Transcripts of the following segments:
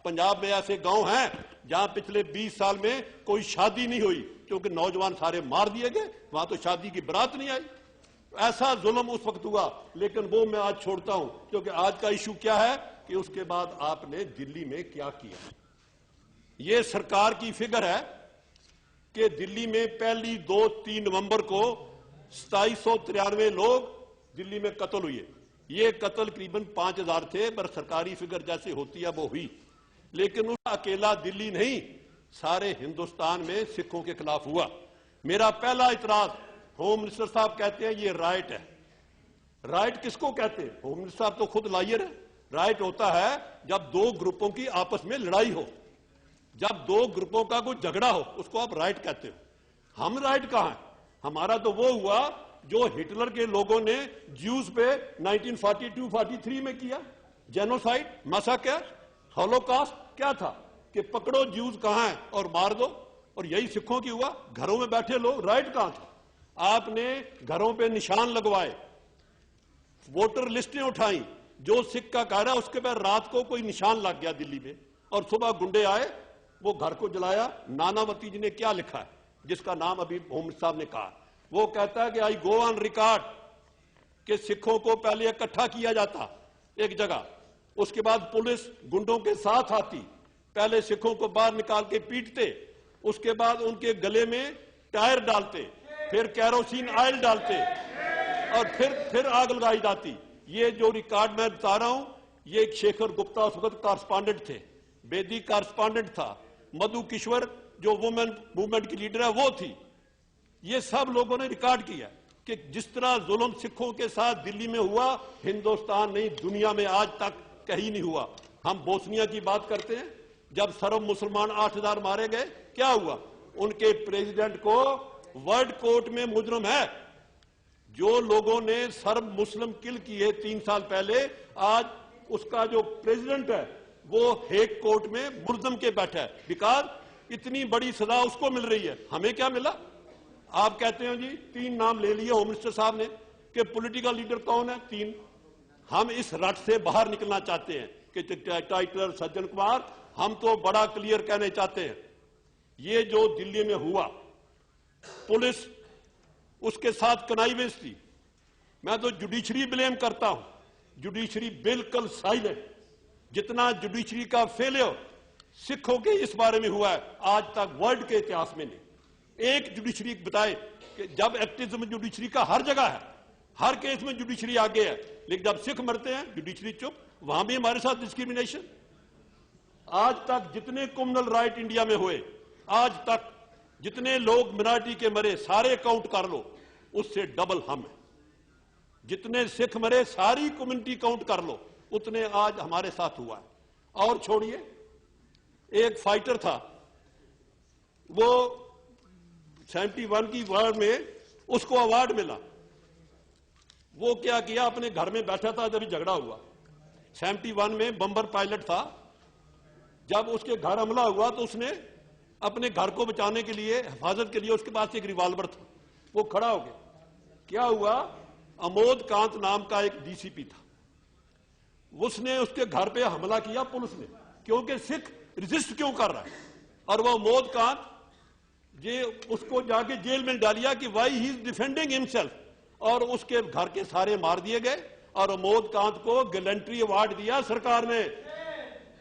पंजाब में ऐसे गांव हैं जहां पिछले 20 साल में कोई शादी नहीं हुई क्योंकि नौजवान सारे मार दिए गए, वहां तो शादी की बारात नहीं आई। ऐसा जुल्म उस वक्त हुआ, लेकिन वो मैं आज छोड़ता हूं क्योंकि आज का इशू क्या है कि उसके बाद आपने दिल्ली में क्या किया। ये सरकार की फिगर है कि दिल्ली में पहली 2-3 नवंबर को 2793 लोग दिल्ली में कत्ल हुए। ये कत्ल करीबन 5000 थे, पर सरकारी फिगर जैसे होती है वो हुई। लेकिन उसका अकेला दिल्ली नहीं, सारे हिंदुस्तान में सिखों के खिलाफ हुआ। मेरा पहला इतराज, होम मिनिस्टर साहब कहते हैं ये राइट है। राइट किसको कहते हैं? होम मिनिस्टर साहब तो खुद लायर है। राइट होता है जब दो ग्रुपों की आपस में लड़ाई हो, जब दो ग्रुपों का कोई झगड़ा हो, उसको आप राइट कहते हो। हम राइट कहां है? हमारा तो वो हुआ जो हिटलर के लोगों ने ज्यूज पे 1942-43 में किया, जेनोसाइड, मैसाकर, हॉलोकॉस्ट। क्या था कि पकड़ो ज्यूज कहां है और मार दो, और यही सिखों की हुआ। घरों में बैठे लोग, राइट कहां था? आपने घरों पे निशान लगवाए, वोटर लिस्टें उठाई, जो सिख का घर है उसके पर रात को कोई निशान लग गया दिल्ली में, और सुबह गुंडे आए, वो घर को जलाया। नानावती जी ने क्या लिखा है, जिसका नाम अभी होम मिनिस्टर साहब ने कहा, वो कहता है कि आई गो ऑन रिकॉर्ड कि सिखों को पहले इकट्ठा किया जाता एक जगह, उसके बाद पुलिस गुंडों के साथ आती, पहले सिखों को बाहर निकाल के पीटते, उसके बाद उनके गले में टायर डालते, फिर कैरोसिन ऑयल डालते, और फिर आग लगाई जाती। ये जो रिकॉर्ड मैं बता रहा हूं, ये शेखर गुप्ता उस वक्त कॉरस्पॉन्डेंट थे, बेदी कॉरस्पॉन्डेंट था, मधु किश्वर जो वुमेन मूवमेंट की लीडर है वो थी। ये सब लोगों ने रिकॉर्ड किया कि जिस तरह जुल्म सिखों के साथ दिल्ली में हुआ, हिंदुस्तान नहीं दुनिया में आज तक कहीं नहीं हुआ। हम बोस्निया की बात करते हैं, जब सर्व मुसलमान 8000 मारे गए, क्या हुआ? उनके प्रेसिडेंट को वर्ल्ड कोर्ट में मुजरिम है। जो लोगों ने सर्व मुस्लिम किल किए 3 साल पहले, आज उसका जो प्रेसिडेंट है वो हेग कोर्ट में मुल्जम के बैठा है, बिकॉज इतनी बड़ी सजा उसको मिल रही है। हमें क्या मिला? आप कहते हो जी 3 नाम ले लिए होम मिनिस्टर साहब ने कि पॉलिटिकल लीडर कौन है, 3। हम इस रट से बाहर निकलना चाहते हैं कि टाइटलर, सज्जन कुमार, हम तो बड़ा क्लियर कहने चाहते हैं। ये जो दिल्ली में हुआ, पुलिस उसके साथ कनाइवेंस थी। मैं तो जुडिशरी ब्लेम करता हूं, जुडिशरी बिल्कुल साइलेंट। जितना जुडिशरी का फेलियर सिखों के इस बारे में हुआ है, आज तक वर्ल्ड के इतिहास में नहीं। एक जुडिशरी बताए कि जब एक्टिज्म जुडिशरी का हर जगह है, हर केस में जुडिशरी आगे है, लेकिन जब सिख मरते हैं जुडिशरी चुप। वहां भी हमारे साथ डिस्क्रिमिनेशन। आज तक जितने कम्युनल राइट इंडिया में हुए, आज तक जितने लोग मिनॉरिटी के मरे, सारे काउंट कर लो, उससे डबल हम है। जितने सिख मरे सारी कम्युनिटी काउंट कर लो, उतने आज हमारे साथ हुआ है। और छोड़िए, एक फाइटर था, वो 71 की वार में उसको अवार्ड मिला। वो क्या किया, अपने घर में बैठा था जब झगड़ा हुआ। 71 में बम्बर पायलट था। जब उसके घर हमला हुआ तो उसने अपने घर को बचाने के लिए, हिफाजत के लिए, उसके पास एक रिवॉल्वर था, वो खड़ा हो गया। क्या हुआ, अमोद कांत नाम का एक डीसीपी था, उसने उसके घर पे हमला किया पुलिस ने, क्योंकि सिख रिजिस्ट क्यों कर रहा है। और वो अमोद कांत ये उसको जाके जेल में डालिया कि why he is defending himself, और उसके घर के सारे मार दिए गए। और अमोद कांत को गैलेंट्री अवार्ड दिया सरकार ने,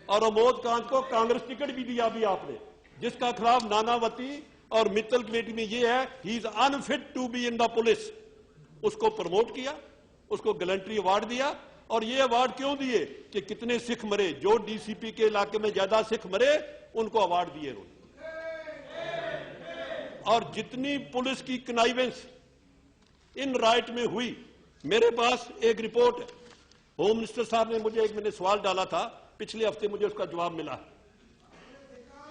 और अमोद कांत को कांग्रेस टिकट भी दिया भी आपने, जिसका खिलाफ नानावती और मित्तल कमेटी में ये है he is unfit to be in the police. उसको प्रमोट किया, उसको गैलेंट्री अवार्ड दिया। और ये अवार्ड क्यों दिए कि कितने सिख मरे, जो डीसीपी के इलाके में ज्यादा सिख मरे उनको अवार्ड दिए उन्होंने। और जितनी पुलिस की कनाइवेंस इन राइट में हुई, मेरे पास एक रिपोर्ट है। होम मिनिस्टर साहब ने मुझे मैंने सवाल डाला था पिछले हफ्ते, मुझे उसका जवाब मिला।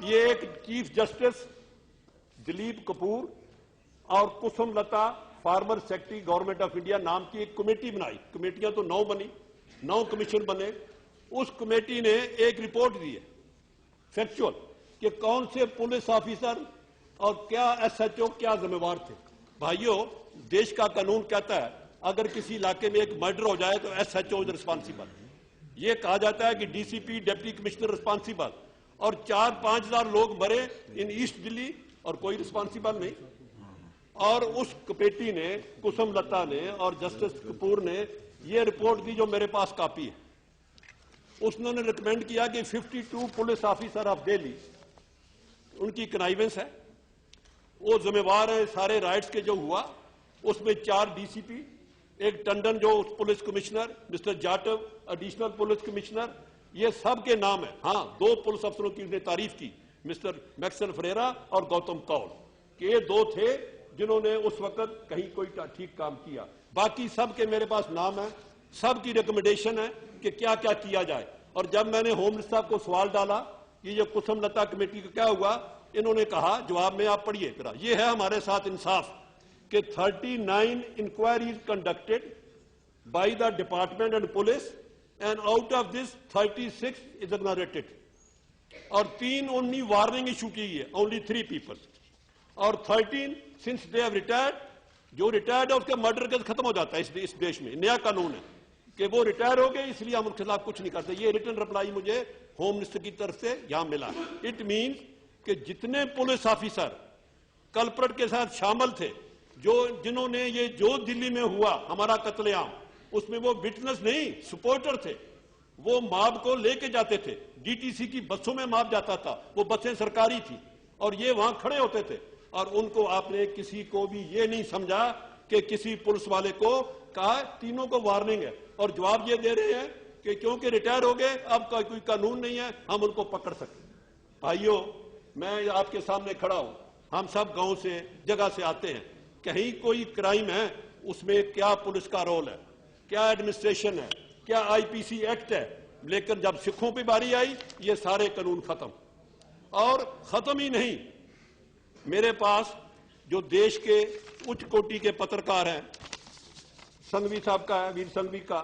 ये एक चीफ जस्टिस दिलीप कपूर और Kusum Lata, former secretary government of India नाम की एक कमेटी बनाई। कमेटियां तो 9 बनी, 9 कमीशन बने। उस कमेटी ने एक रिपोर्ट दी है फैक्चुअल कि कौन से पुलिस ऑफिसर और क्या एसएचओ क्या जिम्मेवार थे। भाइयों, देश का कानून कहता है अगर किसी इलाके में एक मर्डर हो जाए तो एसएचओ इज रिस्पॉन्सिबल। ये कहा जाता है कि डीसीपी डिप्टी कमिश्नर रिस्पॉन्सिबल, और 4-5 हजार लोग मरे इन ईस्ट दिल्ली और कोई रिस्पॉन्सिबल नहीं। और उस कमेटी ने, कुसुम लता ने और जस्टिस कपूर ने ये रिपोर्ट दी जो मेरे पास कॉपी है। उसने रिकमेंड किया कि 52 पुलिस ऑफिसर ऑफ दिल्ली, उनकी कनाइवेंस है, वो जिम्मेवार है सारे राइट्स के जो हुआ। उसमें 4 डीसीपी, एक टंडन जो police commissioner, mister Jatav additional police commissioner, ये सब के नाम है। हाँ, 2 पुलिस अफसरों की उसने तारीफ की, मिस्टर मैक्सवेल फरेरा और गौतम कौल, कि ये 2 थे जिन्होंने उस वक्त कहीं कोई ठीक काम किया। बाकी सब के मेरे पास नाम है, सब की रिकमेंडेशन है कि क्या क्या किया जाए। और जब मैंने होम मिनिस्टर साहब को सवाल डाला कि ये कुसुम लता कमेटी का क्या हुआ, इन्होंने कहा, जवाब में आप पढ़िए जरा, ये है हमारे साथ इंसाफ कि 39 inquiries conducted by the department and police and out of this 36 is ignorated, और 3 ओनली वार्निंग इशू की है, ओनली 3 पीपल, और 13 सिंस दे हैव रिटायर्ड, जो रिटायर्ड है उसके मर्डर केस खत्म हो जाता है इस देश में। नया कानून है कि वो रिटायर हो गए, इसलिए हम उनके खिलाफ कुछ नहीं करते। ये रिटर्न रिप्लाई मुझे होम मिनिस्टर की तरफ से यहां मिला। इट मीन्स कि जितने पुलिस ऑफिसर कल्प्रेट के साथ शामिल थे, जिन्होंने ये जो दिल्ली में हुआ हमारा कत्लेआम, उसमें वो विटनेस नहीं, सपोर्टर थे। वो मॉब को लेके जाते थे, डीटीसी की बसों में मॉब जाता था, वो बसें सरकारी थी, और ये वहां खड़े होते थे। और उनको आपने किसी को भी ये नहीं समझा कि किसी पुलिस वाले को कहा, तीनों को वार्निंग है, और जवाब ये दे रहे हैं कि क्योंकि रिटायर हो गए अब कोई कानून नहीं है, हम उनको पकड़ सकते। भाइयों, मैं आपके सामने खड़ा हूं, हम सब गांव से, जगह से आते हैं, कहीं कोई क्राइम है उसमें क्या पुलिस का रोल है, क्या एडमिनिस्ट्रेशन है, क्या आईपीसी एक्ट है, लेकिन जब सिखों पे बारी आई ये सारे कानून खत्म। और खत्म ही नहीं, मेरे पास जो देश के उच्च कोटि के पत्रकार हैं, संघवी साहब का है, वीर संघवी का,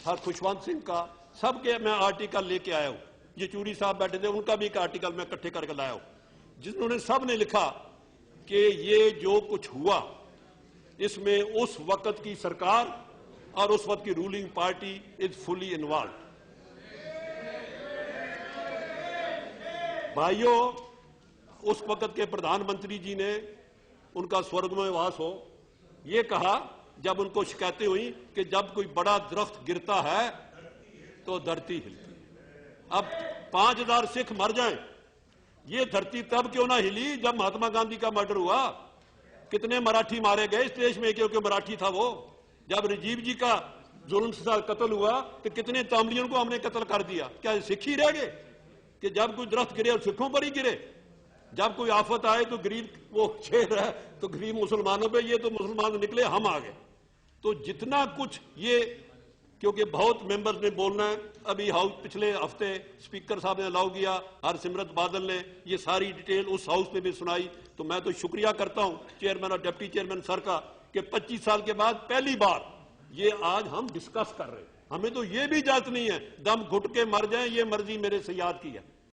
हर खुशवंत सिंह का, सबके मैं आर्टिकल लेके आया हूं। येचूरी साहब बैठे थे, उनका भी एक आर्टिकल मैं इकट्ठे करके लाया हूं, जिन्होंने सब ने लिखा कि ये जो कुछ हुआ इसमें उस वक्त की सरकार और उस वक्त की ruling party is fully involve. भाइयों, उस वक्त के प्रधानमंत्री जी ने, उनका स्वर्गमय वास हो, ये कहा जब उनको शिकायतें हुई कि जब कोई बड़ा दरख्त गिरता है तो धरती हिलती है। अब 5000 सिख मर जाएं, ये धरती तब क्यों ना हिली जब महात्मा गांधी का मर्डर हुआ। कितने मराठी मारे गए इस देश में, क्योंकि मराठी था वो। जब राजीव जी का जुल्म के साथ कत्ल हुआ तो कितने तामलियों को हमने कत्ल कर दिया। क्या सिख ही रह गए कि जब कोई दरख्त गिरे और सिखों पर ही गिरे? जब कोई आफत आए तो गरीब वो छेड़ है तो गरीब मुसलमानों पे, ये तो मुसलमान निकले, हम आ गए। तो जितना कुछ ये, क्योंकि बहुत मेंबर्स ने बोलना है, अभी हाउस पिछले हफ्ते स्पीकर साहब ने अलाउ किया, हरसिमरत बादल ने ये सारी डिटेल उस हाउस में भी सुनाई, तो मैं तो शुक्रिया करता हूं चेयरमैन और डिप्टी चेयरमैन सर का कि 25 साल के बाद पहली बार ये आज हम डिस्कस कर रहे हैं। हमें तो ये भी इजाजत नहीं है दम घुट के मर जाए, ये मर्जी मेरे से याद की है।